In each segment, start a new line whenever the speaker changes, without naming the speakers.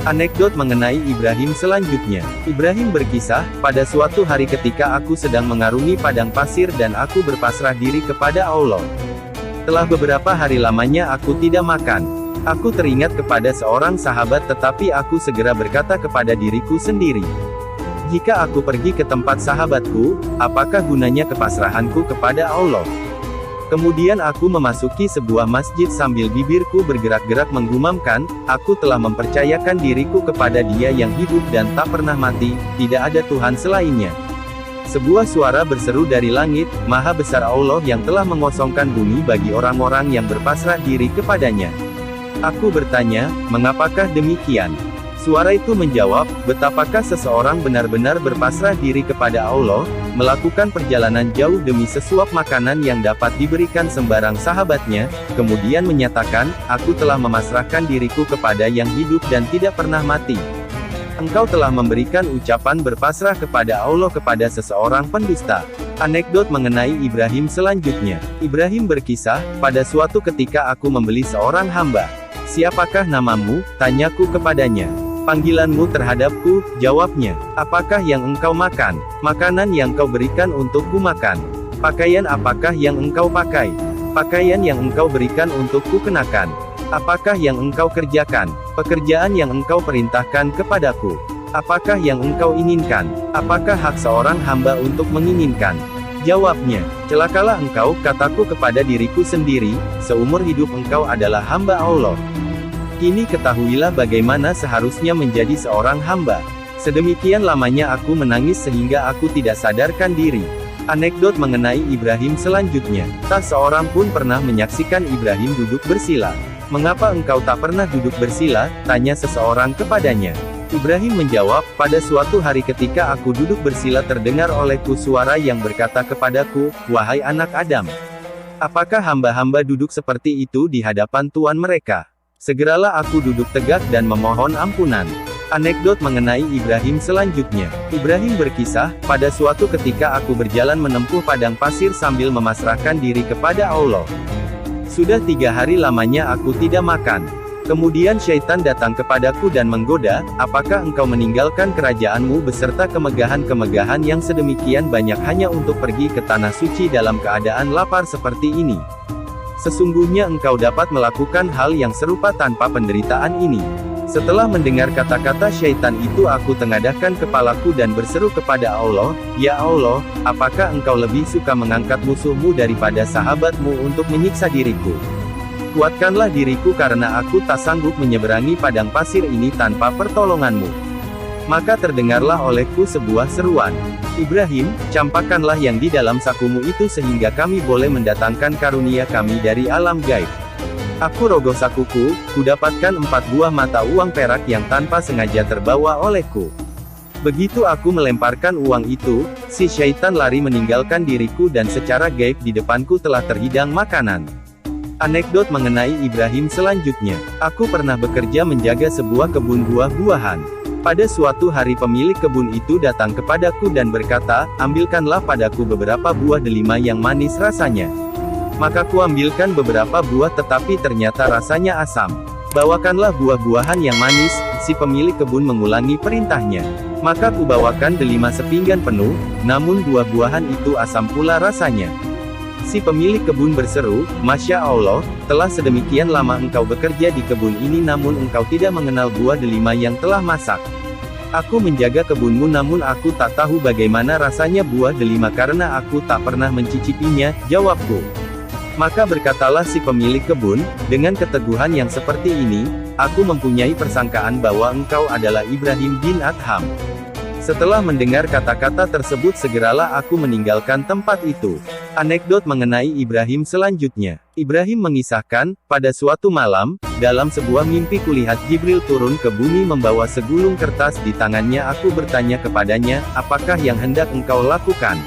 Anekdot mengenai Ibrahim selanjutnya. Ibrahim berkisah, pada suatu hari ketika aku sedang mengarungi padang pasir dan aku berpasrah diri kepada Allah. Setelah beberapa hari lamanya aku tidak makan. Aku teringat kepada seorang sahabat tetapi aku segera berkata kepada diriku sendiri. Jika aku pergi ke tempat sahabatku, apakah gunanya kepasrahanku kepada Allah? Kemudian aku memasuki sebuah masjid sambil bibirku bergerak-gerak menggumamkan, aku telah mempercayakan diriku kepada Dia yang hidup dan tak pernah mati, tidak ada Tuhan selainnya. Sebuah suara berseru dari langit, Maha Besar Allah yang telah mengosongkan bumi bagi orang-orang yang berpasrah diri kepadanya. Aku bertanya, mengapakah demikian? Suara itu menjawab, betapakah seseorang benar-benar berpasrah diri kepada Allah, melakukan perjalanan jauh demi sesuap makanan yang dapat diberikan sembarang sahabatnya, kemudian menyatakan, aku telah memasrahkan diriku kepada yang hidup dan tidak pernah mati. Engkau telah memberikan ucapan berpasrah kepada Allah kepada seseorang pendusta. Anekdot mengenai Ibrahim selanjutnya. Ibrahim berkisah, pada suatu ketika aku membeli seorang hamba. Siapakah namamu? Tanyaku kepadanya. Panggilanmu terhadapku, jawabnya. Apakah yang engkau makan? Makanan yang kau berikan untukku makan. Pakaian apakah yang engkau pakai? Pakaian yang engkau berikan untukku kenakan. Apakah yang engkau kerjakan? Pekerjaan yang engkau perintahkan kepadaku. Apakah yang engkau inginkan? Apakah hak seorang hamba untuk menginginkan? Jawabnya, celakalah engkau, kataku kepada diriku sendiri, seumur hidup engkau adalah hamba Allah. Kini ketahuilah bagaimana seharusnya menjadi seorang hamba. Sedemikian lamanya aku menangis sehingga aku tidak sadarkan diri. Anekdot mengenai Ibrahim selanjutnya. Tak seorang pun pernah menyaksikan Ibrahim duduk bersila. Mengapa engkau tak pernah duduk bersila? Tanya seseorang kepadanya. Ibrahim menjawab, pada suatu hari ketika aku duduk bersila terdengar olehku suara yang berkata kepadaku, wahai anak Adam. Apakah hamba-hamba duduk seperti itu di hadapan Tuhan mereka? Segeralah aku duduk tegak dan memohon ampunan. Anekdot mengenai Ibrahim selanjutnya. Ibrahim berkisah, pada suatu ketika aku berjalan menempuh padang pasir sambil memasrahkan diri kepada Allah. Sudah 3 hari lamanya aku tidak makan. Kemudian syaitan datang kepadaku dan menggoda, apakah engkau meninggalkan kerajaanmu beserta kemegahan-kemegahan yang sedemikian banyak hanya untuk pergi ke tanah suci dalam keadaan lapar seperti ini? Sesungguhnya engkau dapat melakukan hal yang serupa tanpa penderitaan ini. Setelah mendengar kata-kata syaitan itu aku tengadahkan kepalaku dan berseru kepada Allah, Ya Allah, apakah engkau lebih suka mengangkat musuhmu daripada sahabatmu untuk menyiksa diriku? Kuatkanlah diriku karena aku tak sanggup menyeberangi padang pasir ini tanpa pertolonganmu. Maka terdengarlah olehku sebuah seruan. Ibrahim, campakkanlah yang di dalam sakumu itu sehingga kami boleh mendatangkan karunia kami dari alam gaib. Aku rogoh sakuku, kudapatkan 4 buah mata uang perak yang tanpa sengaja terbawa olehku. Begitu aku melemparkan uang itu, si syaitan lari meninggalkan diriku dan secara gaib di depanku telah terhidang makanan. Anekdot mengenai Ibrahim selanjutnya. Aku pernah bekerja menjaga sebuah kebun buah-buahan. Pada suatu hari pemilik kebun itu datang kepadaku dan berkata, ambilkanlah padaku beberapa buah delima yang manis rasanya. Maka kuambilkan beberapa buah tetapi ternyata rasanya asam. Bawakanlah buah-buahan yang manis, si pemilik kebun mengulangi perintahnya. Maka kubawakan delima sepinggan penuh, namun buah-buahan itu asam pula rasanya. Si pemilik kebun berseru, Masya Allah, telah sedemikian lama engkau bekerja di kebun ini namun engkau tidak mengenal buah delima yang telah masak. Aku menjaga kebunmu namun aku tak tahu bagaimana rasanya buah delima karena aku tak pernah mencicipinya, jawabku. Maka berkatalah si pemilik kebun, dengan keteguhan yang seperti ini, aku mempunyai persangkaan bahwa engkau adalah Ibrahim bin Adham. Setelah mendengar kata-kata tersebut segeralah aku meninggalkan tempat itu. Anekdot mengenai Ibrahim selanjutnya. Ibrahim mengisahkan, pada suatu malam, dalam sebuah mimpi kulihat Jibril turun ke bumi membawa segulung kertas di tangannya. Aku bertanya kepadanya, apakah yang hendak engkau lakukan?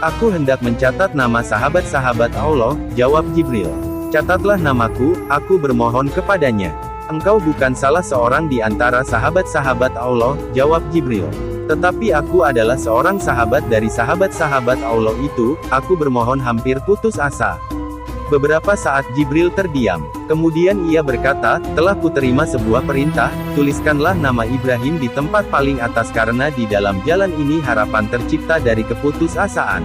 Aku hendak mencatat nama sahabat-sahabat Allah, jawab Jibril. Catatlah namaku, aku bermohon kepadanya. Engkau bukan salah seorang di antara sahabat-sahabat Allah, jawab Jibril. Tetapi aku adalah seorang sahabat dari sahabat-sahabat Allah itu, aku bermohon hampir putus asa. Beberapa saat Jibril terdiam. Kemudian ia berkata, telah kuterima sebuah perintah, tuliskanlah nama Ibrahim di tempat paling atas karena di dalam jalan ini harapan tercipta dari keputusasaan.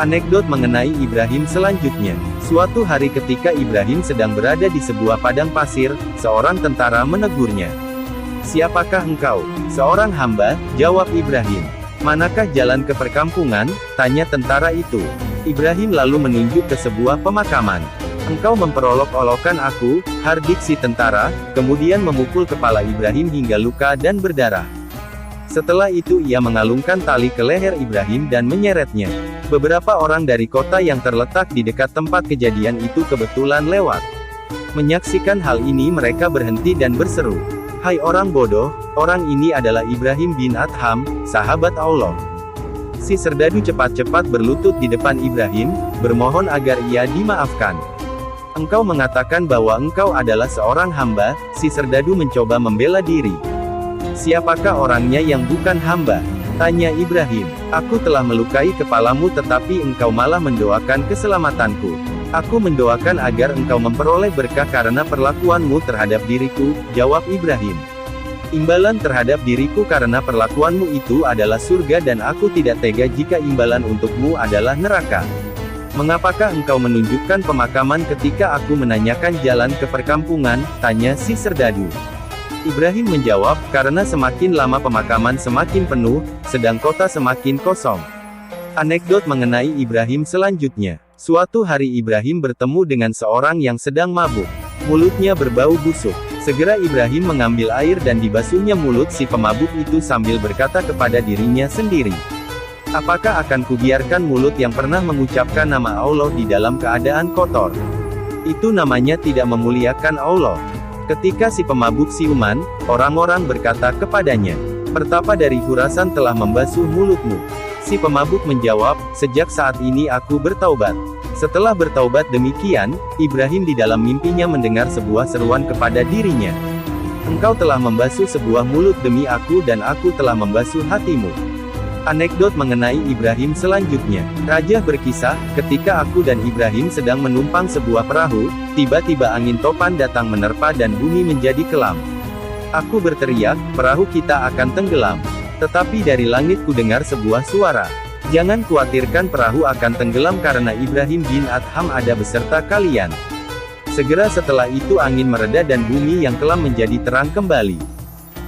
Anekdot mengenai Ibrahim selanjutnya. Suatu hari ketika Ibrahim sedang berada di sebuah padang pasir, seorang tentara menegurnya. "Siapakah engkau?" "Seorang hamba," jawab Ibrahim. "Manakah jalan ke perkampungan?" tanya tentara itu. Ibrahim lalu menunjuk ke sebuah pemakaman. "Engkau memperolok-olokkan aku," hardik si tentara, kemudian memukul kepala Ibrahim hingga luka dan berdarah. Setelah itu ia mengalungkan tali ke leher Ibrahim dan menyeretnya. Beberapa orang dari kota yang terletak di dekat tempat kejadian itu kebetulan lewat. Menyaksikan hal ini mereka berhenti dan berseru, "Hai orang bodoh, orang ini adalah Ibrahim bin Adham, sahabat Allah." Si serdadu cepat-cepat berlutut di depan Ibrahim, bermohon agar ia dimaafkan. "Engkau mengatakan bahwa engkau adalah seorang hamba," si serdadu mencoba membela diri. "Siapakah orangnya yang bukan hamba?" tanya Ibrahim. "Aku telah melukai kepalamu tetapi engkau malah mendoakan keselamatanku. Aku mendoakan agar engkau memperoleh berkah karena perlakuanmu terhadap diriku," jawab Ibrahim. "Imbalan terhadap diriku karena perlakuanmu itu adalah surga dan aku tidak tega jika imbalan untukmu adalah neraka. Mengapakah engkau menunjukkan pemakaman ketika aku menanyakan jalan ke perkampungan?" tanya si serdadu. Ibrahim menjawab, "Karena semakin lama pemakaman semakin penuh, sedang kota semakin kosong." Anekdot mengenai Ibrahim selanjutnya. Suatu hari Ibrahim bertemu dengan seorang yang sedang mabuk. Mulutnya berbau busuk. Segera Ibrahim mengambil air dan dibasuhnya mulut si pemabuk itu sambil berkata kepada dirinya sendiri, "Apakah akan kubiarkan mulut yang pernah mengucapkan nama Allah di dalam keadaan kotor? Itu namanya tidak memuliakan Allah." Ketika si pemabuk siuman, orang-orang berkata kepadanya, "Pertapa dari Khurasan telah membasuh mulutmu." Si pemabuk menjawab, "Sejak saat ini aku bertaubat." Setelah bertaubat demikian, Ibrahim di dalam mimpinya mendengar sebuah seruan kepada dirinya. "Engkau telah membasuh sebuah mulut demi aku dan aku telah membasuh hatimu." Anekdot mengenai Ibrahim selanjutnya. Raja berkisah, ketika aku dan Ibrahim sedang menumpang sebuah perahu, tiba-tiba angin topan datang menerpa dan bumi menjadi kelam. Aku berteriak, "Perahu kita akan tenggelam." Tetapi dari langit ku dengar sebuah suara, "Jangan khawatirkan, perahu akan tenggelam karena Ibrahim bin Adham ada beserta kalian." Segera setelah itu angin mereda dan bumi yang kelam menjadi terang kembali.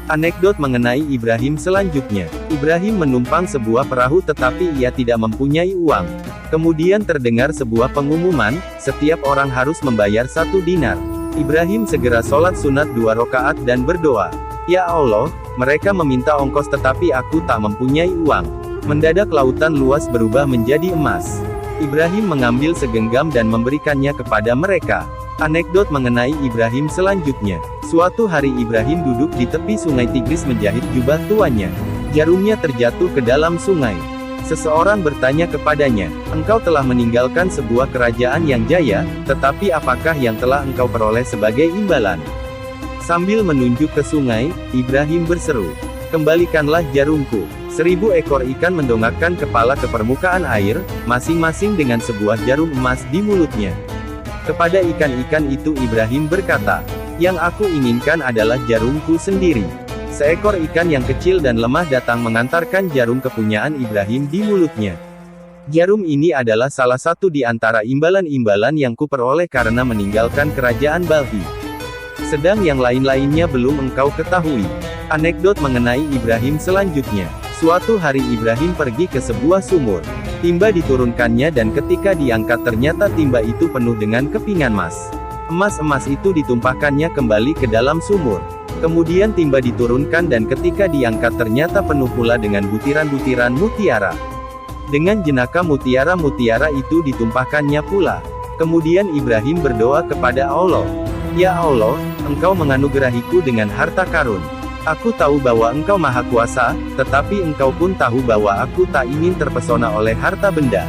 Anekdot mengenai Ibrahim selanjutnya. Ibrahim menumpang sebuah perahu tetapi ia tidak mempunyai uang. Kemudian terdengar sebuah pengumuman, setiap orang harus membayar 1 dinar. Ibrahim segera sholat sunat 2 rakaat dan berdoa, "Ya Allah, mereka meminta ongkos tetapi aku tak mempunyai uang." Mendadak lautan luas berubah menjadi emas. Ibrahim mengambil segenggam dan memberikannya kepada mereka. Anekdot mengenai Ibrahim selanjutnya. Suatu hari Ibrahim duduk di tepi sungai Tigris menjahit jubah tuannya. Jarumnya terjatuh ke dalam sungai. Seseorang bertanya kepadanya, "Engkau telah meninggalkan sebuah kerajaan yang jaya, tetapi apakah yang telah engkau peroleh sebagai imbalan?" Sambil menunjuk ke sungai, Ibrahim berseru, "Kembalikanlah jarumku." 1000 ekor ikan mendongakkan kepala ke permukaan air, masing-masing dengan sebuah jarum emas di mulutnya. Kepada ikan-ikan itu Ibrahim berkata, "Yang aku inginkan adalah jarumku sendiri." Seekor ikan yang kecil dan lemah datang mengantarkan jarum kepunyaan Ibrahim di mulutnya. "Jarum ini adalah salah satu di antara imbalan-imbalan yang kuperoleh karena meninggalkan kerajaan Balhi. Sedang yang lain-lainnya belum engkau ketahui." Anekdot mengenai Ibrahim selanjutnya. Suatu hari Ibrahim pergi ke sebuah sumur. Timba diturunkannya dan ketika diangkat ternyata timba itu penuh dengan kepingan emas. Emas-emas itu ditumpahkannya kembali ke dalam sumur. Kemudian timba diturunkan dan ketika diangkat ternyata penuh pula dengan butiran-butiran mutiara. Dengan jenaka mutiara-mutiara itu ditumpahkannya pula. Kemudian Ibrahim berdoa kepada Allah, "Ya Allah, Engkau menganugerahiku dengan harta karun. Aku tahu bahwa Engkau Maha Kuasa, tetapi Engkau pun tahu bahwa aku tak ingin terpesona oleh harta benda.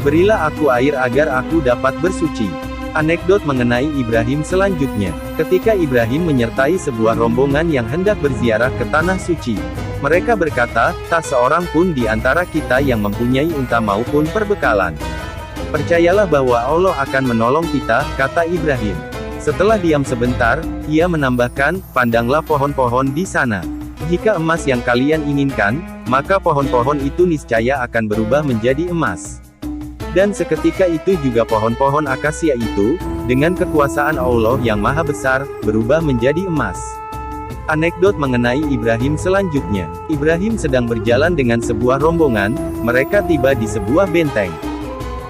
Berilah aku air agar aku dapat bersuci." Anekdot mengenai Ibrahim selanjutnya. Ketika Ibrahim menyertai sebuah rombongan yang hendak berziarah ke Tanah Suci, mereka berkata, "Tak seorang pun di antara kita yang mempunyai unta maupun perbekalan. Percayalah bahwa Allah akan menolong kita, kata Ibrahim. Setelah diam sebentar, ia menambahkan, pandanglah pohon-pohon di sana. Jika emas yang kalian inginkan, maka pohon-pohon itu niscaya akan berubah menjadi emas. Dan seketika itu juga pohon-pohon akasia itu, dengan kekuasaan Allah yang maha besar, berubah menjadi emas. Anekdot mengenai Ibrahim selanjutnya. Ibrahim sedang berjalan dengan sebuah rombongan, mereka tiba di sebuah benteng.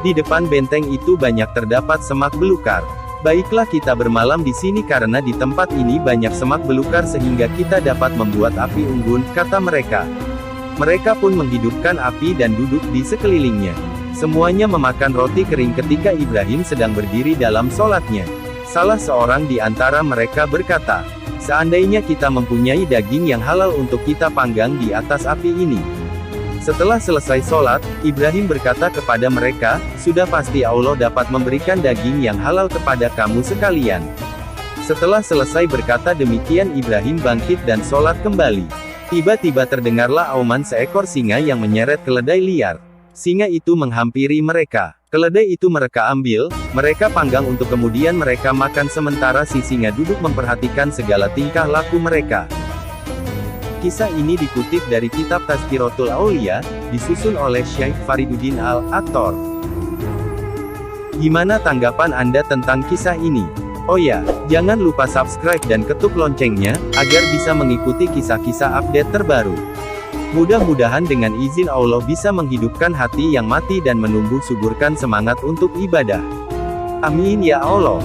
Di depan benteng itu banyak terdapat semak belukar. Baiklah kita bermalam di sini karena di tempat ini banyak semak belukar sehingga kita dapat membuat api unggun, kata mereka. Mereka pun menghidupkan api dan duduk di sekelilingnya. Semuanya memakan roti kering ketika Ibrahim sedang berdiri dalam sholatnya. Salah seorang di antara mereka berkata, seandainya kita mempunyai daging yang halal untuk kita panggang di atas api ini. Setelah selesai sholat, Ibrahim berkata kepada mereka, sudah pasti Allah dapat memberikan daging yang halal kepada kamu sekalian. Setelah selesai berkata demikian Ibrahim bangkit dan sholat kembali. Tiba-tiba terdengarlah auman seekor singa yang menyeret keledai liar. Singa itu menghampiri mereka. Keledai itu mereka ambil, mereka panggang untuk kemudian mereka makan sementara si singa duduk memperhatikan segala tingkah laku mereka. Kisah ini dikutip dari kitab Tazkiratul Aulia, disusun oleh Syekh Fariduddin Al-Attor. Gimana tanggapan Anda tentang kisah ini? Oh ya, jangan lupa subscribe dan ketuk loncengnya, agar bisa mengikuti kisah-kisah update terbaru. Mudah-mudahan dengan izin Allah bisa menghidupkan hati yang mati dan menumbuh suburkan semangat untuk ibadah. Amin ya Allah.